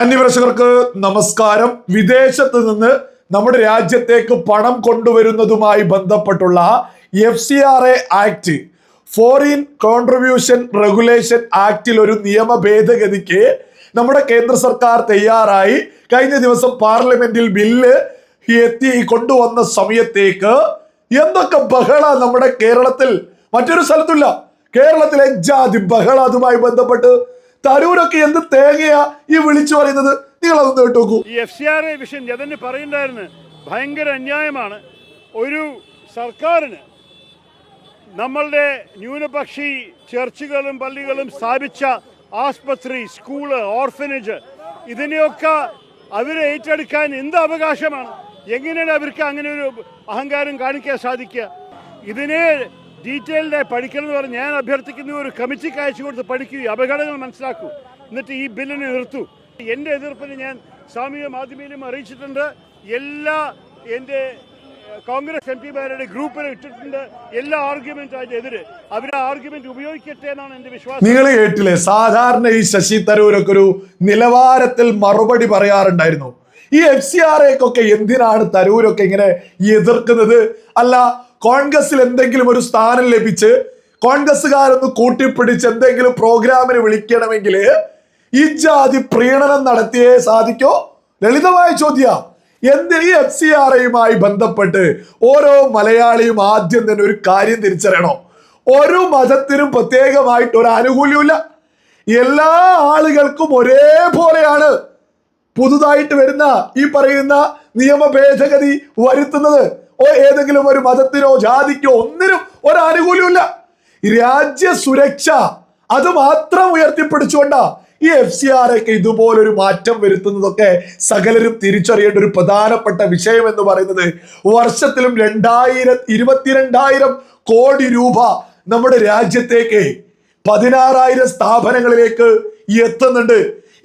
അന്യപ്രേക്ഷകർക്ക് നമസ്കാരം. വിദേശത്ത് നിന്ന് നമ്മുടെ രാജ്യത്തേക്ക് പണം കൊണ്ടുവരുന്നതുമായി ബന്ധപ്പെട്ടുള്ള FCRA act, foreign contribution regulation ആക്ടിൽ ഒരു നിയമ ഭേദഗതിക്ക് നമ്മുടെ കേന്ദ്ര സർക്കാർ തയ്യാറായി കഴിഞ്ഞ ദിവസം പാർലമെന്റിൽ ബില്ല് കൊണ്ടുവന്ന സമയത്തേക്ക് എന്തൊക്കെ ബഹള നമ്മുടെ കേരളത്തിൽ, മറ്റൊരു സ്ഥലത്തില്ല. കേരളത്തിലെ ജാതി ബഹള. അതുമായി ബന്ധപ്പെട്ട് തരൂരൊക്കെ എന്ത് തേങ്ങയാ ഈ വിളിച്ചു പറയുന്നത്? നിങ്ങൾ അതൊന്ന് കേട്ടോക്കൂ. ഈ FCRA വിഷയം ഞാൻ പറയുന്നുണ്ടായിരുന്നു, ഭയങ്കര അന്യായമാണ്. ഒരു സർക്കാരിന് നമ്മളുടെ ന്യൂനപക്ഷി ചർച്ചുകളും പള്ളികളും സ്ഥാപിച്ച ആസ്പത്രി, സ്കൂള്, ഓർഫനേജ്, ഇതിനെയൊക്കെ അവരെ ഏറ്റെടുക്കാൻ എന്ത് അവകാശമാണ്? എങ്ങനെയാണ് അവർക്ക് അങ്ങനെ ഒരു അഹങ്കാരം കാണിക്കാൻ സാധിക്കുക? ഇതിനെ ഡീറ്റെയിൽഡായി പഠിക്കണമെന്ന് പറഞ്ഞ് ഞാൻ അഭ്യർത്ഥിക്കുന്ന ഒരു കമ്മിറ്റിക്ക് അയച്ചു കൊടുത്ത് പഠിക്കൂ, അപകടങ്ങൾ മനസ്സിലാക്കൂ, എന്നിട്ട് ഈ ബില്ലിനെ നിർത്തൂ. എൻ്റെ എതിർപ്പിന് ഞാൻ സാമൂഹ്യ മാധ്യമയിലും അറിയിച്ചിട്ടുണ്ട്. എൻ്റെ കോൺഗ്രസ് MP-മാരുടെ ഗ്രൂപ്പിൽ ഇട്ടിട്ടുണ്ട്. എല്ലാ ആർഗ്യുമെന്റും അതിനെതിരെ അവരുടെ ആർഗ്യുമെന്റ് ഉപയോഗിക്കട്ടെ എന്നാണ് എൻ്റെ വിശ്വാസം. നിങ്ങൾ കേട്ടില്ലേ? സാധാരണ ഈ ശശി തരൂരൊക്കെ ഒരു നിലവാരത്തിൽ മറുപടി പറയാറുണ്ടായിരുന്നു. ഈ FCRAക്കൊക്കെ എന്തിനാണ് തരൂരൊക്കെ ഇങ്ങനെ എതിർക്കുന്നത്? അല്ല, കോൺഗ്രസിൽ എന്തെങ്കിലും ഒരു സ്ഥാനം ലഭിച്ച് കോൺഗ്രസ്സുകാരൊന്ന് കൂട്ടിപ്പിടിച്ച് എന്തെങ്കിലും പ്രോഗ്രാമിന് വിളിക്കണമെങ്കിൽ ഈ ജാതി പ്രീണനം നടത്തിയേ സാധിക്കോ? ലളിതമായ ചോദ്യ. എന്തിന് ഈ FCRAയുമായി ബന്ധപ്പെട്ട് ഓരോ മലയാളിയും ആദ്യം തന്നെ ഒരു കാര്യം തിരിച്ചറിയണോ? ഒരു മതത്തിനും പ്രത്യേകമായിട്ട് ഒരു ആനുകൂല്യമില്ല. എല്ലാ ആളുകൾക്കും ഒരേപോലെയാണ് പുതുതായിട്ട് വരുന്ന ഈ പറയുന്ന നിയമ ഭേദഗതി വരുത്തുന്നത്. ഏതെങ്കിലും ഒരു മതത്തിനോ ജാതിക്കോ ഒന്നിനും ഒരു ആനുകൂല്യമില്ല. രാജ്യ സുരക്ഷ അത് മാത്രം ഉയർത്തിപ്പിടിച്ചുകൊണ്ടാ ഈ FCRAക്ക് ഇതുപോലൊരു മാറ്റം വരുത്തുന്നതൊക്കെ സകലരും തിരിച്ചറിയേണ്ട ഒരു പ്രധാനപ്പെട്ട വിഷയം എന്ന് പറയുന്നത്, വർഷത്തിലും 22,000 കോടി രൂപ നമ്മുടെ രാജ്യത്തേക്ക് 16,000 സ്ഥാപനങ്ങളിലേക്ക് എത്തുന്നുണ്ട്.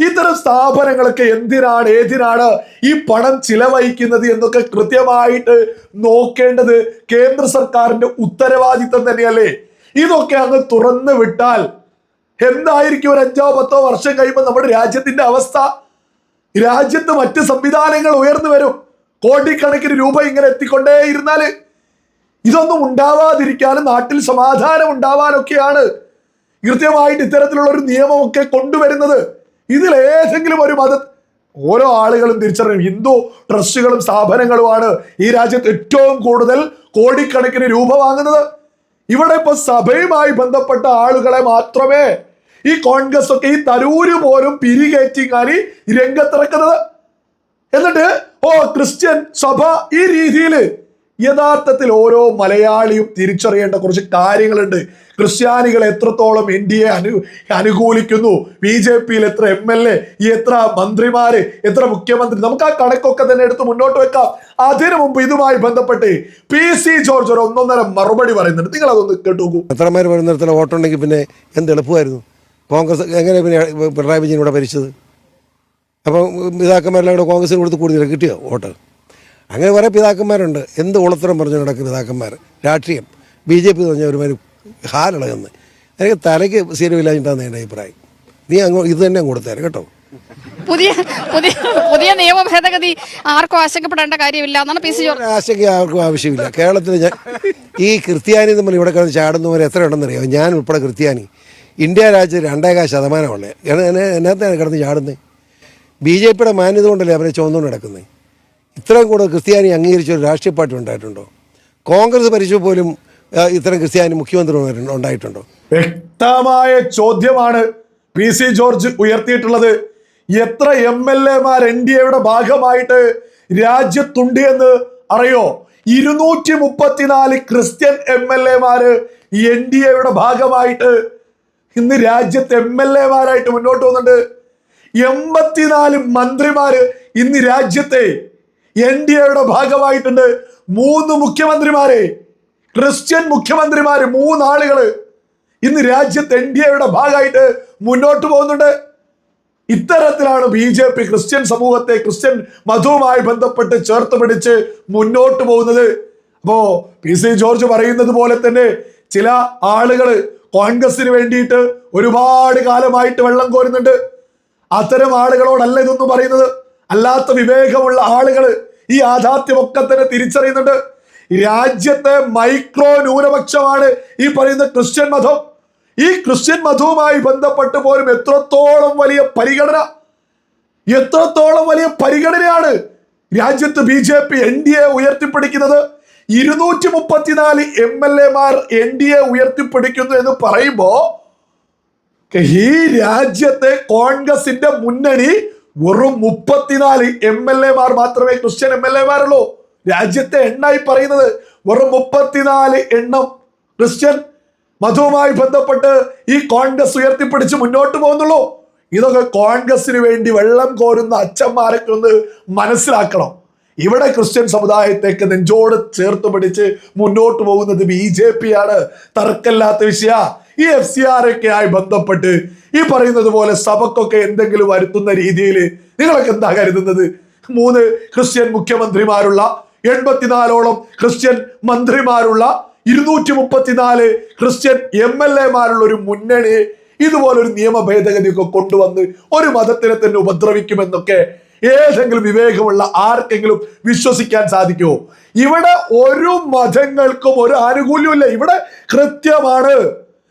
ഇത്തരം സ്ഥാപനങ്ങളൊക്കെ ഏതിനാണ് ഈ പണം ചിലവഴിക്കുന്നത് എന്നൊക്കെ കൃത്യമായിട്ട് നോക്കേണ്ടത് കേന്ദ്ര സർക്കാരിന്റെ ഉത്തരവാദിത്തം തന്നെയല്ലേ? ഇതൊക്കെ അങ്ങ് തുറന്നു വിട്ടാൽ എന്തായിരിക്കും ഒരു 5-10 വർഷം കഴിയുമ്പോൾ നമ്മുടെ രാജ്യത്തിന്റെ അവസ്ഥ? രാജ്യത്ത് മറ്റ് സംവിധാനങ്ങൾ ഉയർന്നു വരും. കോടിക്കണക്കിന് രൂപ ഇങ്ങനെ എത്തിക്കൊണ്ടേയിരുന്നാല് ഇതൊന്നും ഉണ്ടാവാതിരിക്കാനും നാട്ടിൽ സമാധാനം ഉണ്ടാവാനൊക്കെയാണ് കൃത്യമായിട്ട് ഇത്തരത്തിലുള്ള ഒരു നിയമമൊക്കെ കൊണ്ടുവരുന്നത്. ഇതിൽ ഏതെങ്കിലും ഒരു ഓരോ ആളുകളും തിരിച്ചറിയും, ഹിന്ദു ട്രസ്റ്റുകളും സ്ഥാപനങ്ങളുമാണ് ഈ രാജ്യത്ത് ഏറ്റവും കൂടുതൽ കോടിക്കണക്കിന് രൂപ വാങ്ങുന്നത്. ഇവിടെ ഇപ്പൊ സഭയുമായി ബന്ധപ്പെട്ട ആളുകളെ മാത്രമേ ഈ കോൺഗ്രസ് ഒക്കെ ഈ തരൂര് പോലും പിരികേറ്റിങ്ങാനി രംഗത്തിറക്കുന്നത്. എന്നിട്ട് ക്രിസ്ത്യൻ സഭ ഈ രീതിയിൽ യഥാർത്ഥത്തിൽ ഓരോ മലയാളിയും തിരിച്ചറിയേണ്ട കുറച്ച് കാര്യങ്ങളുണ്ട്. ക്രിസ്ത്യാനികൾ എത്രത്തോളം NDA അനുകൂലിക്കുന്നു, BJPയിൽ എത്ര MLA, എത്ര മന്ത്രിമാര്, എത്ര മുഖ്യമന്ത്രി, നമുക്ക് ആ കണക്കൊക്കെ തന്നെ എടുത്ത് മുന്നോട്ട് വെക്കാം. അതിനു മുമ്പ് ഇതുമായി ബന്ധപ്പെട്ട് PC ജോർജ് ഒരു 1.5 മറുപടി പറയുന്നുണ്ട്. നിങ്ങൾ അതൊന്ന് കേട്ടോക്കൂ. എത്രമാര് പറയുന്നിടത്തുള്ള വോട്ടുണ്ടെങ്കിൽ പിന്നെ എന്ത് എളുപ്പമായിരുന്നു? കോൺഗ്രസ് എങ്ങനെ പിന്നെ പിണറായി വിജയൻ ഇവിടെ ഭരിച്ചത്? അപ്പം പിതാക്കന്മാരെല്ലാം കൂടെ കോൺഗ്രസിന് കൊടുത്ത് കൂടുതൽ കിട്ടിയോ വോട്ട്? അങ്ങനെ കുറേ പിതാക്കന്മാരുണ്ട്. എന്ത് ഉളത്തരം പറഞ്ഞു നടക്കുന്ന പിതാക്കന്മാർ. രാഷ്ട്രീയം BJP എന്ന് പറഞ്ഞാൽ ഒരുമാതിരി ഹാലിളകുന്നത്. എനിക്ക് തലയ്ക്ക് സ്ഥിരമില്ലാഞ്ഞിട്ടാണ് എൻ്റെ അഭിപ്രായം. നീ ഇത് തന്നെ കൊടുത്തേരെ കേട്ടോ. പുതിയ നിയമ ഭേദഗതി ആർക്കും ആശങ്കപ്പെടേണ്ട കാര്യമില്ല എന്നാണ് PC ജോർജ്. ആശങ്ക ആർക്കും ആവശ്യമില്ല. കേരളത്തിൽ ഈ ക്രിസ്ത്യാനി നമ്മൾ ഇവിടെ കിടന്ന് ചാടുന്നവരെ എത്ര ഉണ്ടെന്നറിയാം. ഞാൻ ഉൾപ്പെടെ ക്രിസ്ത്യാനി ഇന്ത്യ രാജ്യത്ത് 2.5% എന്നത്തെയാണ് കിടന്ന് ചാടുന്നത്. BJPയുടെ മാന്യത കൊണ്ടല്ലേ അവരെ ചുവന്നുകൊണ്ട് നടക്കുന്നത്. ഇത്രയും കൂടുതൽ ക്രിസ്ത്യാനി അംഗീകരിച്ച ഒരു രാഷ്ട്രീയ പാർട്ടി ഉണ്ടായിട്ടുണ്ടോ? കോൺഗ്രസ് ഭരിച്ചു പോലും ഇത്തരം ക്രിസ്ത്യാനി മുഖ്യമന്ത്രി ഉണ്ടായിട്ടുണ്ടോ? വ്യക്തമായ ചോദ്യമാണ് PC ജോർജ് ഉയർത്തിയിട്ടുള്ളത്. എത്ര MLA-മാർ NDAയുടെ ഭാഗമായിട്ട് രാജ്യത്തുണ്ട് എന്ന് അറിയോ? 234 ക്രിസ്ത്യൻ MLA-മാര് NDAയുടെ ഭാഗമായിട്ട് ഇന്ന് രാജ്യത്ത് MLA-മാരായിട്ട് മുന്നോട്ട് പോകുന്നുണ്ട്. 84 മന്ത്രിമാര് ഇന്ന് രാജ്യത്തെ NDAയുടെ ഭാഗമായിട്ടുണ്ട്. 3 മുഖ്യമന്ത്രിമാരെ, ക്രിസ്ത്യൻ മുഖ്യമന്ത്രിമാര്, 3 ആളുകള് ഇന്ന് രാജ്യത്ത് NDAയുടെ ഭാഗമായിട്ട് മുന്നോട്ട് പോകുന്നുണ്ട്. ഇത്തരത്തിലാണ് BJP ക്രിസ്ത്യൻ സമൂഹത്തെ ക്രിസ്ത്യൻ മതവുമായി ബന്ധപ്പെട്ട് ചേർത്ത് പിടിച്ച് മുന്നോട്ട് പോകുന്നത്. അപ്പോ PC ജോർജ് പറയുന്നത് പോലെ തന്നെ ചില ആളുകള് കോൺഗ്രസിന് വേണ്ടിയിട്ട് ഒരുപാട് കാലമായിട്ട് വെള്ളം കോരുന്നുണ്ട്. അത്തരം ആളുകളോടല്ല ഇതൊന്നും പറയുന്നത്. അല്ലാത്ത വിവേകമുള്ള ആളുകൾ ഈ യാഥാർത്ഥ്യമൊക്കെ തന്നെ തിരിച്ചറിയുന്നുണ്ട്. രാജ്യത്തെ മൈക്രോ ന്യൂനപക്ഷമാണ് ഈ പറയുന്ന ക്രിസ്ത്യൻ മതം. ഈ ക്രിസ്ത്യൻ മതവുമായി ബന്ധപ്പെട്ട് പോലും എത്രത്തോളം വലിയ പരിഗണനയാണ് രാജ്യത്ത് BJP NDA ഉയർത്തിപ്പിടിക്കുന്നത്. 234 MLA NDA ഉയർത്തിപ്പിടിക്കുന്നു എന്ന് പറയുമ്പോ ഈ രാജ്യത്തെ കോൺഗ്രസിന്റെ മുന്നണി വെറും 34 MLA മാത്രമേ ക്രിസ്ത്യൻ MLA ഉള്ളൂ. രാജ്യത്തെ എണ്ണായി പറയുന്നത് വെറും 34 എണ്ണം ക്രിസ്ത്യൻ മതവുമായി ബന്ധപ്പെട്ട് ഈ കോൺഗ്രസ് ഉയർത്തിപ്പിടിച്ച് മുന്നോട്ട് പോകുന്നുള്ളൂ. ഇതൊക്കെ കോൺഗ്രസിന് വേണ്ടി വെള്ളം കോരുന്ന അച്ഛന്മാരൊക്കെ ഒന്ന് മനസ്സിലാക്കണം. ഇവിടെ ക്രിസ്ത്യൻ സമുദായത്തേക്ക് നെഞ്ചോട് ചേർത്ത് പിടിച്ച് മുന്നോട്ട് പോകുന്നത് BJP ആണ്. തർക്കമില്ലാത്ത വിഷയ. ഈ FCR ഒക്കെ ആയി ബന്ധപ്പെട്ട് ഈ പറയുന്നത് പോലെ സഭക്കൊക്കെ എന്തെങ്കിലും വരുത്തുന്ന രീതിയിൽ നിങ്ങളൊക്കെ എന്താ കരുതുന്നത്? 3 ക്രിസ്ത്യൻ മുഖ്യമന്ത്രിമാരുള്ള 84ഓളം ക്രിസ്ത്യൻ മന്ത്രിമാരുള്ള 234 ക്രിസ്ത്യൻ MLA ഒരു മുന്നണി ഇതുപോലൊരു നിയമ ഭേദഗതിയൊക്കെ കൊണ്ടുവന്ന് ഒരു മതത്തിനെ തന്നെ ഉപദ്രവിക്കുമെന്നൊക്കെ ഏതെങ്കിലും വിവേകമുള്ള ആർക്കെങ്കിലും വിശ്വസിക്കാൻ സാധിക്കുമോ? ഇവിടെ ഒരു മതങ്ങൾക്കും ഒരു ആനുകൂല്യമില്ല. ഇവിടെ കൃത്യമാണ്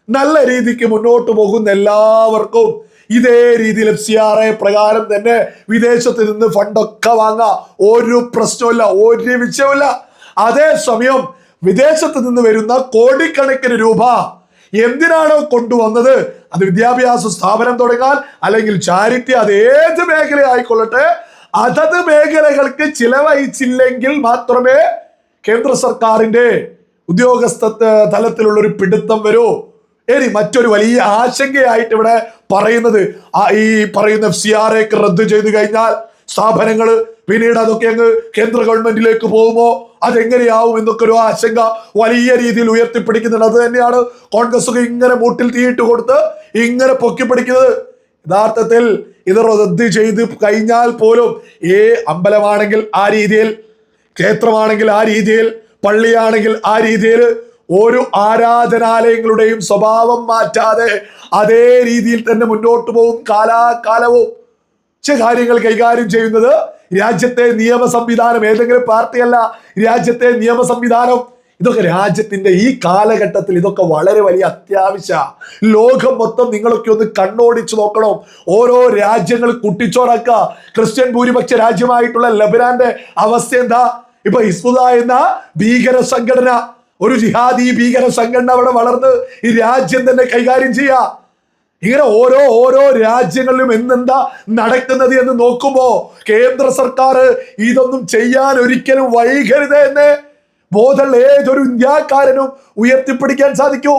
നല്ല രീതിക്ക് മുന്നോട്ട് പോകുന്ന എല്ലാവർക്കും ഇതേ രീതിയിൽ FCRA പ്രകാരം തന്നെ വിദേശത്ത് നിന്ന് ഫണ്ടൊക്കെ വാങ്ങാം. ഒരു പ്രശ്നമില്ല, ഒരു വിഷയമില്ല. അതേസമയം വിദേശത്ത് നിന്ന് വരുന്ന കോടിക്കണക്കിന് രൂപ എന്തിനാണോ കൊണ്ടുവന്നത്, അത് വിദ്യാഭ്യാസ സ്ഥാപനം തുടങ്ങാൻ അല്ലെങ്കിൽ ചാരിറ്റി, അത് ഏത് മേഖല ആയിക്കൊള്ളട്ടെ, അതത് മേഖലകൾക്ക് ചിലവഴിച്ചില്ലെങ്കിൽ മാത്രമേ കേന്ദ്ര സർക്കാരിന്റെ ഉദ്യോഗസ്ഥ തലത്തിലുള്ള ഒരു പിടുത്തം വരൂ. ഇനി മറ്റൊരു വലിയ ആശങ്കയായിട്ട് ഇവിടെ പറയുന്നത് ഈ പറയുന്ന FCRA റദ്ദു ചെയ്തു കഴിഞ്ഞാൽ സ്ഥാപനങ്ങൾ പിന്നീട് അതൊക്കെ അങ്ങ് കേന്ദ്ര ഗവൺമെന്റിലേക്ക് പോകുമോ, അതെങ്ങനെയാവും എന്നൊക്കെ ഒരു ആശങ്ക വലിയ രീതിയിൽ ഉയർത്തിപ്പിടിക്കുന്നുണ്ട്. അത് തന്നെയാണ് കോൺഗ്രസ് ഇങ്ങനെ മൂട്ടിൽ തീയിട്ട് കൊടുത്ത് ഇങ്ങനെ പൊക്കിപ്പിടിക്കുന്നത്. യഥാർത്ഥത്തിൽ ഇത് റദ്ദ് ചെയ്ത് കഴിഞ്ഞാൽ പോലും അമ്പലമാണെങ്കിൽ ആ രീതിയിൽ, ക്ഷേത്രമാണെങ്കിൽ ആ രീതിയിൽ, പള്ളിയാണെങ്കിൽ ആ രീതിയിൽ, ഒരു ആരാധനാലയങ്ങളുടെയും സ്വഭാവം മാറ്റാതെ അതേ രീതിയിൽ തന്നെ മുന്നോട്ട് പോകും കാലാകാലവും. കാര്യങ്ങൾ കൈകാര്യം ചെയ്യുന്നത് രാജ്യത്തെ നിയമ സംവിധാനം, ഏതെങ്കിലും പാർട്ടിയല്ല, രാജ്യത്തെ നിയമ സംവിധാനം. ഇതൊക്കെ രാജ്യത്തിന്റെ ഈ കാലഘട്ടത്തിൽ ഇതൊക്കെ വളരെ വലിയ അത്യാവശ്യ. ലോകം മൊത്തം നിങ്ങളൊക്കെ ഒന്ന് കണ്ണോടിച്ചു നോക്കണം. ഓരോ രാജ്യങ്ങൾ കുട്ടിച്ചോറാക്കുക. ക്രിസ്ത്യൻ ഭൂരിപക്ഷ രാജ്യമായിട്ടുള്ള ലബനാന്റെ അവസ്ഥ എന്താ? ഇപ്പൊ ഹിസ്ബുല്ല എന്ന ഭീകര സംഘടന, ഒരു ജിഹാദി ഭീകര സംഘടന അവിടെ വളർന്ന് ഈ രാജ്യം തന്നെ കൈകാര്യം ചെയ്യുക. ഇങ്ങനെ ഓരോ രാജ്യങ്ങളിലും എന്തെന്താ നടക്കുന്നത് എന്ന് നോക്കുമ്പോ കേന്ദ്ര സർക്കാർ ഇതൊന്നും ചെയ്യാൻ ഒരിക്കലും വൈകരുത് എന്ന് ബോധമുള്ള ഏതൊരു ഇന്ത്യക്കാരനും ഉയർത്തിപ്പിടിക്കാൻ സാധിക്കൂ.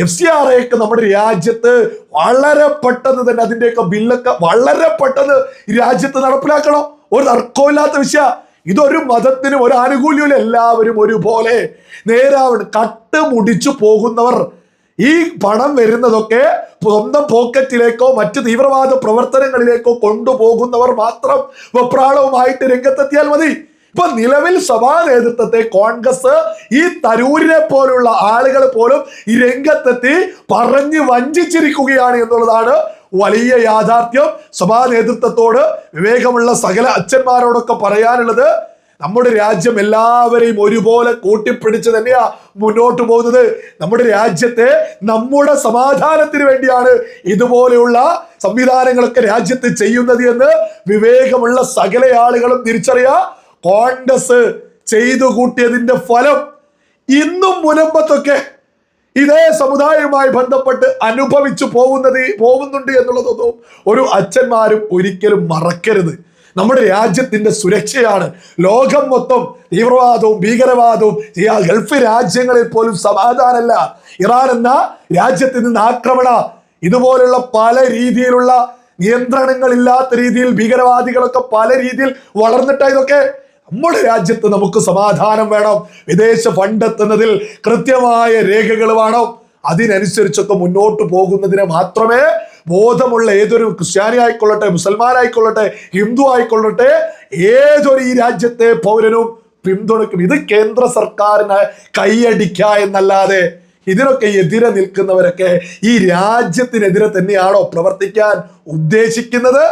FCRA ഒക്കെ നമ്മുടെ രാജ്യത്ത് വളരെ പെട്ടെന്ന് തന്നെ അതിന്റെയൊക്കെ ബില്ലൊക്കെ വളരെ പെട്ടെന്ന് രാജ്യത്ത് നടപ്പിലാക്കണം. ഒരു തർക്കമില്ലാത്ത വിഷയം. ഇതൊരു മതത്തിനും ഒരു ആനുകൂല്യമില്ല. എല്ലാവരും ഒരുപോലെ നേരാവണം. കട്ടുമുടിച്ചു പോകുന്നവർ, ഈ പണം വരുന്നതൊക്കെ സ്വന്തം പോക്കറ്റിലേക്കോ മറ്റ് തീവ്രവാദ പ്രവർത്തനങ്ങളിലേക്കോ കൊണ്ടുപോകുന്നവർ മാത്രം വെപ്രാളവുമായിട്ട് രംഗത്തെത്തിയാൽ മതി. ഇപ്പൊ നിലവിൽ സഭാ നേതൃത്വത്തെ കോൺഗ്രസ് ഈ തരൂരിനെ പോലുള്ള ആളുകൾ പോലും ഈ രംഗത്തെത്തി പറഞ്ഞ് വഞ്ചിച്ചിരിക്കുകയാണ് എന്നുള്ളതാണ് വലിയ യാഥാർത്ഥ്യം. സഭാ നേതൃത്വത്തോട്, വിവേകമുള്ള സകല അച്ഛന്മാരോടൊക്കെ പറയാനുള്ളത്, നമ്മുടെ രാജ്യം എല്ലാവരെയും ഒരുപോലെ കൂട്ടിപ്പിടിച്ച് തന്നെയാ മുന്നോട്ട് പോകുന്നത്. നമ്മുടെ രാജ്യത്തെ നമ്മുടെ സമാധാനത്തിന് വേണ്ടിയാണ് ഇതുപോലെയുള്ള സംവിധാനങ്ങളൊക്കെ രാജ്യത്ത് ചെയ്യുന്നത് എന്ന് വിവേകമുള്ള സകല ആളുകളും തിരിച്ചറിയാ. കോൺഗ്രസ് ചെയ്തു കൂട്ടിയതിന്റെ ഫലം ഇന്നും മുനമ്പത്തൊക്കെ ഇതേ സമുദായവുമായി ബന്ധപ്പെട്ട് അനുഭവിച്ചു പോകുന്നുണ്ട് എന്നുള്ളതൊന്നും ഒരു അച്ഛന്മാരും ഒരിക്കലും മറക്കരുത്. നമ്മുടെ രാജ്യത്തിന്റെ സുരക്ഷയാണ്. ലോകം മൊത്തം തീവ്രവാദവും ഭീകരവാദവും, ഗൾഫ് രാജ്യങ്ങളിൽ പോലും സമാധാനമല്ല. ഇറാൻ എന്ന രാജ്യത്ത് നിന്ന് ആക്രമണ, ഇതുപോലുള്ള പല രീതിയിലുള്ള നിയന്ത്രണങ്ങളില്ലാത്ത രീതിയിൽ ഭീകരവാദികളൊക്കെ പല രീതിയിൽ വളർന്നിട്ടാ. ഇതൊക്കെ നമ്മുടെ രാജ്യത്ത് നമുക്ക് സമാധാനം വേണം. വിദേശ ഫണ്ട് എത്തുന്നതിൽ കൃത്യമായ രേഖകൾ വേണം. അതിനനുസരിച്ചൊക്കെ മുന്നോട്ട് പോകുന്നതിന് മാത്രമേ ബോധമുള്ള ഏതൊരു ക്രിസ്ത്യാനി ആയിക്കൊള്ളട്ടെ, മുസൽമാൻ ആയിക്കൊള്ളട്ടെ, ഹിന്ദു ആയിക്കൊള്ളട്ടെ, ഏതൊരു ഈ രാജ്യത്തെ പൗരനും പിന്തുണയ്ക്കും. ഇത് കേന്ദ്ര സർക്കാരിന് കൈയടിക്കുക എന്നല്ലാതെ ഇതിനൊക്കെ എതിരെ നിൽക്കുന്നവരൊക്കെ ഈ രാജ്യത്തിനെതിരെ തന്നെയാണോ പ്രവർത്തിക്കാൻ ഉദ്ദേശിക്കുന്നത്?